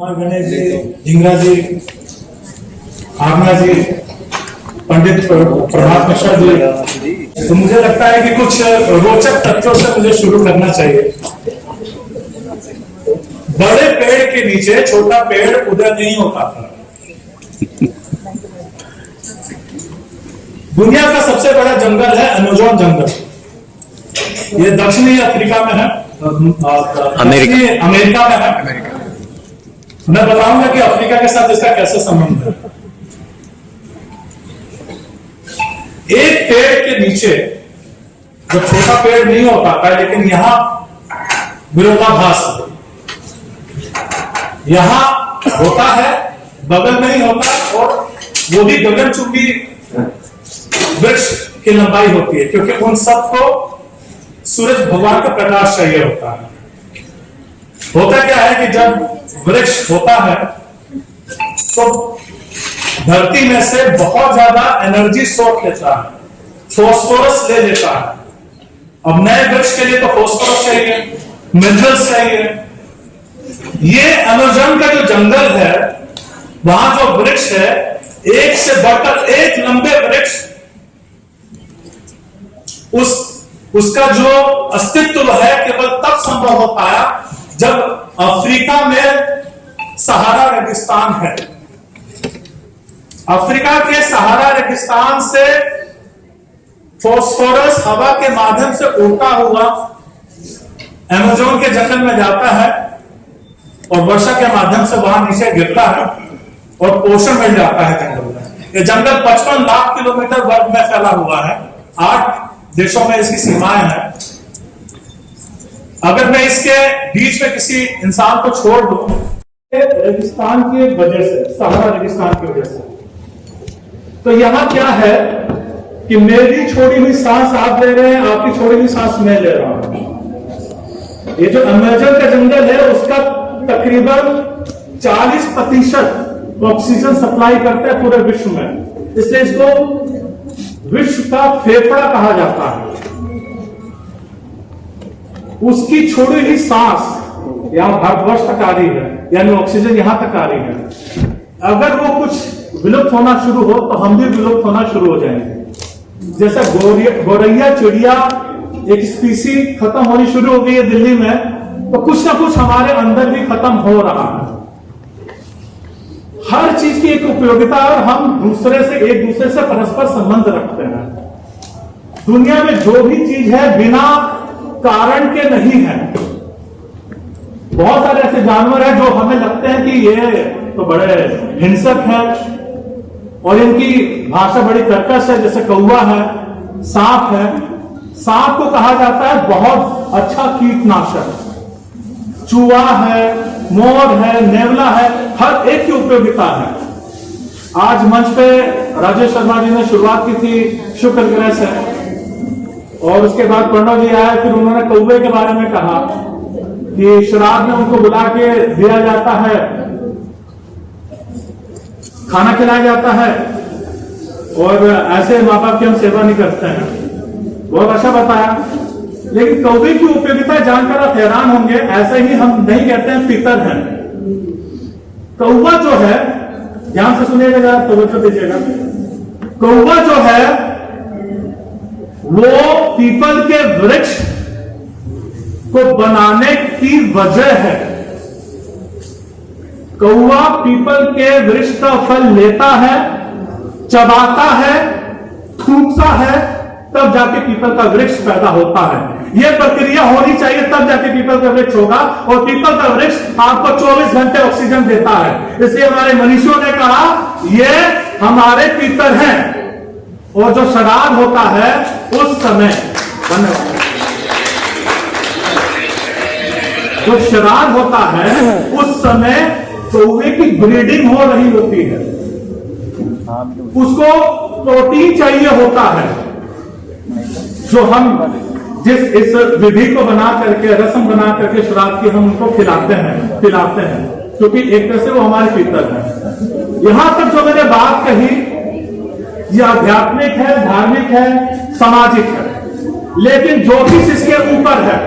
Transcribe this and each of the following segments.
कुमार गणेश जी, ढींगरा जी, आगना जी, पंडित प्रभात मिश्रा जी। तो मुझे लगता है कि कुछ रोचक तथ्यों से मुझे शुरू करना चाहिए। बड़े पेड़ के नीचे छोटा पेड़ उदय नहीं होता था। दुनिया का सबसे बड़ा जंगल है अमेज़न जंगल। ये दक्षिणी अफ्रीका में है, अमेरिका में है। मैं बताऊंगा कि अफ्रीका के साथ इसका कैसे संबंध है। एक पेड़ के नीचे जब छोटा पेड़ नहीं हो पाता, लेकिन यहां विरोधाभास यहां होता है, बगल में ही होता है, और वो भी गगनचुंबी वृक्ष की लंबाई होती है, क्योंकि उन सबको सूरज भगवान का प्रकाश चाहिए होता है। होता क्या है कि जब वृक्ष होता है तो धरती में से बहुत ज्यादा एनर्जी सोख लेता है, फास्फोरस ले लेता है। अब नए वृक्ष के लिए तो फास्फोरस चाहिए, मिनरल्स चाहिए। ये अमेज़न का जो जंगल है, वहां जो वृक्ष है, एक से बढ़कर एक लंबे वृक्ष, उसका जो अस्तित्व है केवल तब संभव हो पाया जब अफ्रीका में सहारा रेगिस्तान है। अफ्रीका के सहारा रेगिस्तान से फास्फोरस हवा के माध्यम से उड़ता हुआ अमेज़न के जंगल में जाता है और वर्षा के माध्यम से वहां नीचे गिरता है और पोषण मिल जाता है जंगल में। यह जंगल 55 लाख किलोमीटर वर्ग में फैला हुआ है। 8 देशों में इसकी सीमाएं हैं। अगर मैं इसके बीच में किसी इंसान को छोड़ दूं, रेगिस्तान की वजह से, सहारा रेगिस्तान की वजह से, तो यहां क्या है कि मेरी छोड़ी हुई सांस आप ले रहे हैं, आपकी छोड़ी हुई सांस मैं ले रहा हूं। ये जो अमेज़न का जंगल है, उसका तकरीबन 40% ऑक्सीजन सप्लाई करता है पूरे विश्व में। इसलिए इसको विश्व का फेफड़ा कहा जाता है। उसकी छोड़ी हुई सांस यहां भारतवर्ष तक आ रही है, यानी ऑक्सीजन यहां तक आ रही है। अगर वो कुछ विलुप्त होना शुरू हो तो हम भी विलुप्त होना शुरू हो जाएंगे। जैसे गौरैया चिड़िया एक स्पीसी खत्म होनी शुरू हो गई है दिल्ली में, तो कुछ ना कुछ हमारे अंदर भी खत्म हो रहा है। हर चीज की एक उपयोगिता, और हम एक दूसरे से परस्पर संबंध रखते हैं। दुनिया में जो भी चीज है बिना कारण के नहीं है। बहुत सारे ऐसे जानवर हैं जो हमें लगते हैं कि ये तो बड़े हिंसक हैं और इनकी भाषा बड़ी कर्कश है, जैसे कौवा है, सांप है। सांप को कहा जाता है बहुत अच्छा कीटनाशक। चूहा है, मोर है, नेवला है, हर एक की उपयोगिता है। आज मंच पे राजेश शर्मा जी ने शुरुआत की थी शुक्र ग्रह से, और उसके बाद प्रणव जी आए, फिर उन्होंने कौवे के बारे में कहा कि श्राद्ध में उनको बुला के दिया जाता है, खाना खिलाया जाता है, और ऐसे माँ बाप की हम सेवा नहीं करते हैं। बहुत अच्छा बताया। लेकिन कौवे की उपयोगिता जानकर आप हैरान होंगे। ऐसे ही हम नहीं कहते हैं पितर हैं। कौवा जो है, ध्यान से सुनिएगा, तवज्जो दीजिएगा। कौवा जो है वो पीपल के वृक्ष को बनाने की वजह है। कौवा पीपल के वृक्ष का फल लेता है, चबाता है, थूकता है, तब जाके पीपल का वृक्ष पैदा होता है। यह प्रक्रिया होनी चाहिए, तब जाके पीपल का वृक्ष होगा। और पीपल का वृक्ष आपको 24 घंटे ऑक्सीजन देता है। इसलिए हमारे मनीषियों ने कहा ये हमारे पितर हैं। और जो श्राद्ध होता है उस समय, जो श्राद्ध होता है उस समय कौवे की ब्रीडिंग हो रही होती है। उसको प्रोटीन चाहिए होता है, जो हम इस विधि को बना करके, रस्म बना करके श्राद्ध की हम उनको खिलाते हैं, क्योंकि एक तरह से वो हमारे पितर हैं। यहां तक जो मैंने बात कही, ये आध्यात्मिक है, धार्मिक है, सामाजिक है, लेकिन ज्योतिष इसके ऊपर है।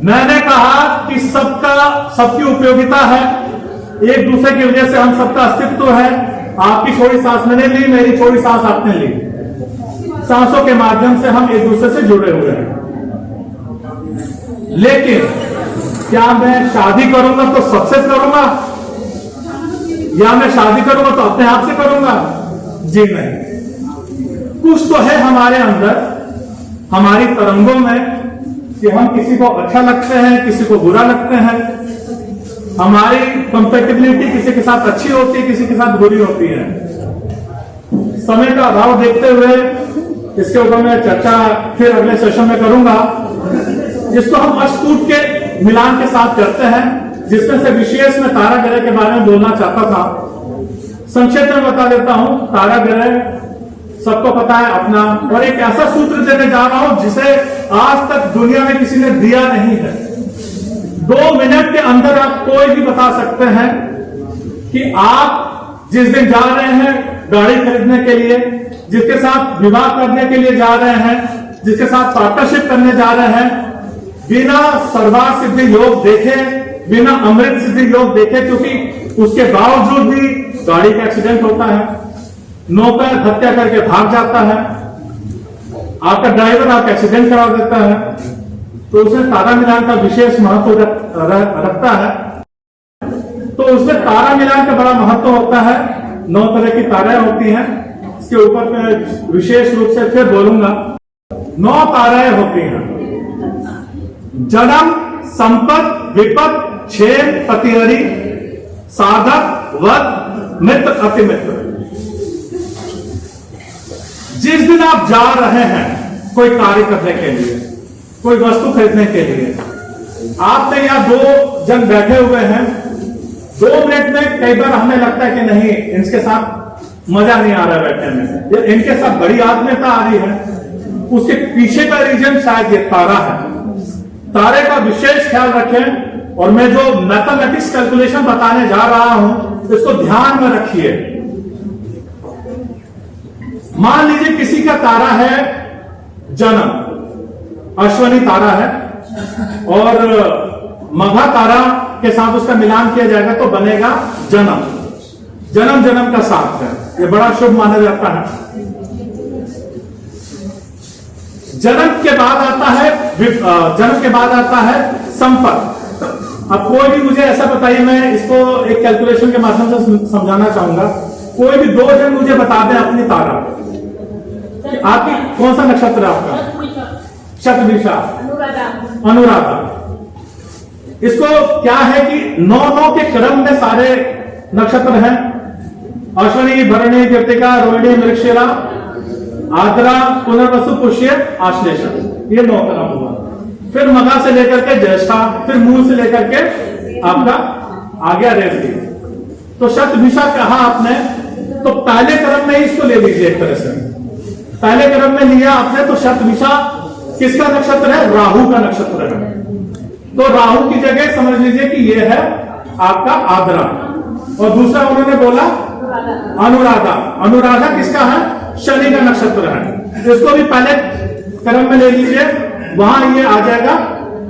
मैंने कहा कि सबकी उपयोगिता है, एक दूसरे की वजह से हम सबका अस्तित्व है। आपकी छोड़ी सांस मैंने ली, मेरी छोड़ी सांस आपने ली, सांसों के माध्यम से हम एक दूसरे से जुड़े हुए हैं। लेकिन क्या मैं शादी करूंगा तो सबसे करूंगा, या मैं शादी करूंगा तो अपने आप से करूंगा? जी नहीं। कुछ तो है हमारे अंदर, हमारी तरंगों में, कि हम किसी को अच्छा लगते हैं, किसी को बुरा लगते हैं। हमारी कंपेटिबिलिटी किसी के साथ अच्छी होती है, किसी के साथ बुरी होती है। समय का अभाव देखते हुए इसके ऊपर मैं चर्चा फिर अगले सेशन में करूंगा, जिसको हम अष्टकूट के मिलान के साथ करते हैं, जिसमें से विशेष में तारा ग्रह के बारे में बोलना चाहता था। संक्षेप में बता देता हूं। तारा ग्रह सबको पता है अपना, और एक ऐसा सूत्र देने जा रहा हूं जिसे आज तक दुनिया में किसी ने दिया नहीं है। 2 मिनट के अंदर आप कोई भी बता सकते हैं कि आप जिस दिन जा रहे हैं गाड़ी खरीदने के लिए, जिसके साथ विवाह करने के लिए जा रहे हैं, जिसके साथ पार्टनरशिप करने जा रहे हैं, बिना सर्वार्थ सिद्धि योग देखे, बिना अमृत सिद्धि योग देखे, क्योंकि उसके बावजूद भी गाड़ी का एक्सीडेंट होता है, नौकर हत्या करके भाग जाता है, आपका ड्राइवर आपका एक्सीडेंट करा देता है, तो उसमें तारा मिलान का विशेष महत्व रखता है। तो उसमें तारा मिलान का बड़ा महत्व होता है। 9 तरह की ताराएं होती हैं, इसके ऊपर मैं विशेष रूप से फिर बोलूंगा। 9 ताराएं होती हैं: जन्म, संपत, विपत, क्षेम, प्रतिहरी, साधक, वध, मित्र, अतिमित्र। जिस दिन आप जा रहे हैं कोई कार्य करने के लिए, कोई वस्तु खरीदने के लिए, आपने यहाँ 2 जन बैठे हुए हैं, 2 मिनट में कई बार हमें लगता है कि नहीं, इनके साथ मजा नहीं आ रहा बैठने में, या इनके साथ बड़ी आत्मीयता आ रही है। उसके पीछे का रीजन शायद ये तारा है। तारे का विशेष ख्याल रखें, और मैं जो मैथमेटिक्स कैलकुलेशन बताने जा रहा हूं इसको ध्यान में रखिए। मान लीजिए किसी का तारा है जन्म, अश्वनी तारा है, और मघा तारा के साथ उसका मिलान किया जाएगा तो बनेगा जन्म। जन्म का साथ है, यह बड़ा शुभ माना जाता है। जन्म के बाद आता है संपत। अब कोई भी मुझे ऐसा बताइए, मैं इसको एक कैलकुलेशन के माध्यम से समझाना चाहूंगा। कोई भी 2 जन मुझे बता दें अपनी तारा, कि आपकी कौन सा नक्षत्र है आपका? शतभिषा, अनुराधा। इसको क्या है कि 9 के क्रम में सारे नक्षत्र हैं: अश्विनी, भरणी, कृतिका, रोहिणी, मृगशिरा, आद्रा, पुनर्वसु, पुष्य, आश्लेषा। ये 9 क्रम हुआ। फिर मघा से लेकर के ज्येष्ठा, फिर मूल से लेकर के आपका आ गया रेवती। तो शतभिषा कहा आपने, तो पहले क्रम में इसको ले लीजिए। एक तरह से पहले क्रम में लिया आपने, तो शतभिषा किसका नक्षत्र है? राहु का नक्षत्र है। तो राहु की जगह समझ लीजिए कि यह है आपका आद्रा, और दूसरा उन्होंने बोला अनुराधा। अनुराधा किसका है? शनि का नक्षत्र है। इसको भी पहले क्रम में ले लीजिए, वहां ये आ जाएगा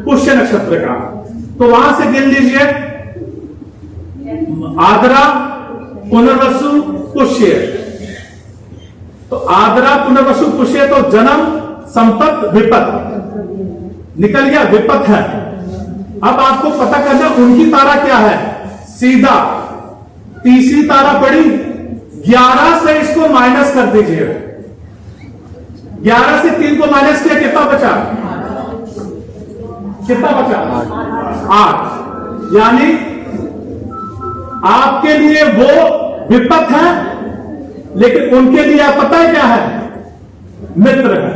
पुष्य नक्षत्र का। तो वहां से गिन लीजिए: आद्रा, पुनर्वसु, पुष्य। तो आद्रा, पुनर्वसु, पुष्य, तो जन्म, संपत, विपत निकल गया। विपत है। अब आपको पता करना उनकी तारा क्या है। सीधा तीसरी तारा पड़ी, 11 से इसको माइनस कर दीजिए। 11 से 3 को माइनस किया, कितना बचा? 8। यानी आपके लिए वो विपत है, लेकिन उनके लिए आप पता है क्या है? मित्र है।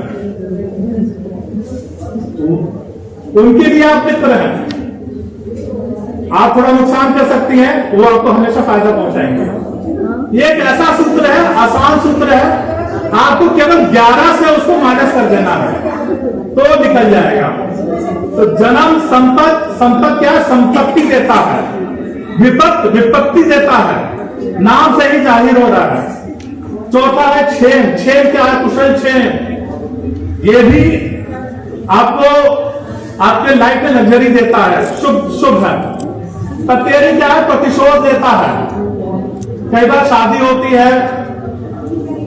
उनके लिए आप मित्र हैं। आप थोड़ा नुकसान कर सकती हैं, वो आपको हमेशा फायदा पहुंचाएंगे। ये एक ऐसा सूत्र है, आसान सूत्र है, आपको केवल 11 से उसको माइनस कर देना है तो निकल जाएगा। तो जन्म, संपत क्या है? संपत्ति देता है। विपत्त विपत्ति देता है, नाम से ही जाहिर हो रहा है। चौथा है क्षेम। क्षेम क्या है? कुशल क्षेम। ये भी आपको आपके लाइफ में लग्जरी देता है, शुभ है। तपेरी क्या है? प्रतिशोध देता है। कई बार शादी होती है,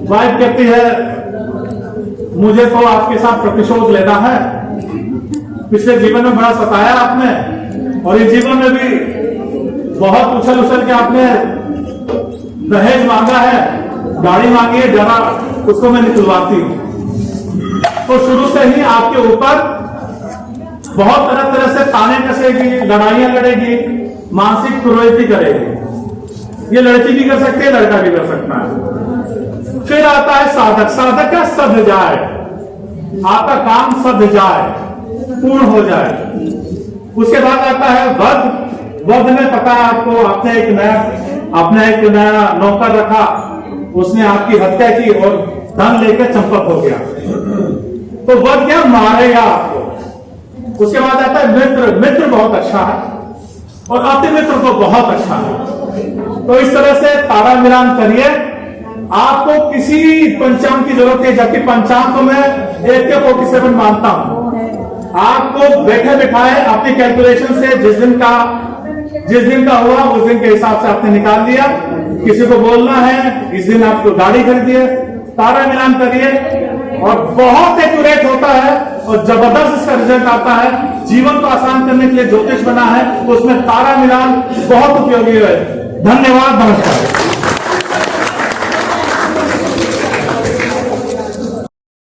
वाइफ कहती है मुझे तो आपके साथ प्रतिशोध लेना है, पिछले जीवन में बड़ा सताया आपने और इस जीवन में भी बहुत उछल के आपने दहेज मांगा है, गाड़ी मांगी है, जरा उसको मैं निकलवाती हूं। तो शुरू से ही आपके ऊपर बहुत तरह से ताने कसेगी, लड़ाइयां लड़ेगी, मानसिक क्रूरता करेगी। ये लड़की भी कर सकती है, लड़का भी कर सकता है। फिर आता है साधक। साधक का सध जाए, आपका काम सध जाए, पूर्ण हो जाए। उसके बाद आता है वध। वध में पता है आपको, आपने एक नया नौकर रखा, उसने आपकी हत्या की और धन लेकर चंपक हो गया, तो वध क्या? मारेगा आपको। उसके बाद आता है मित्र। मित्र बहुत अच्छा है और अति मित्र तो बहुत अच्छा है। तो इस तरह से तारा मिलान करिए। आपको किसी पंचांग की जरूरत है, जबकि पंचांग को मैं 1/47 मानता हूं। आपको बैठे बिठाए अपनी कैलकुलेशन से जिस दिन का हुआ उस दिन के हिसाब से आपने निकाल लिया। किसी को बोलना है इस दिन आपको गाड़ी खरीदिए, तारा मिलान करिए और बहुत एक्यूरेट होता है और जबरदस्त इसका रिजल्ट आता है। जीवन को आसान करने के लिए ज्योतिष बना है, उसमें तारा मिलान बहुत उपयोगी है। धन्यवाद, नमस्कार।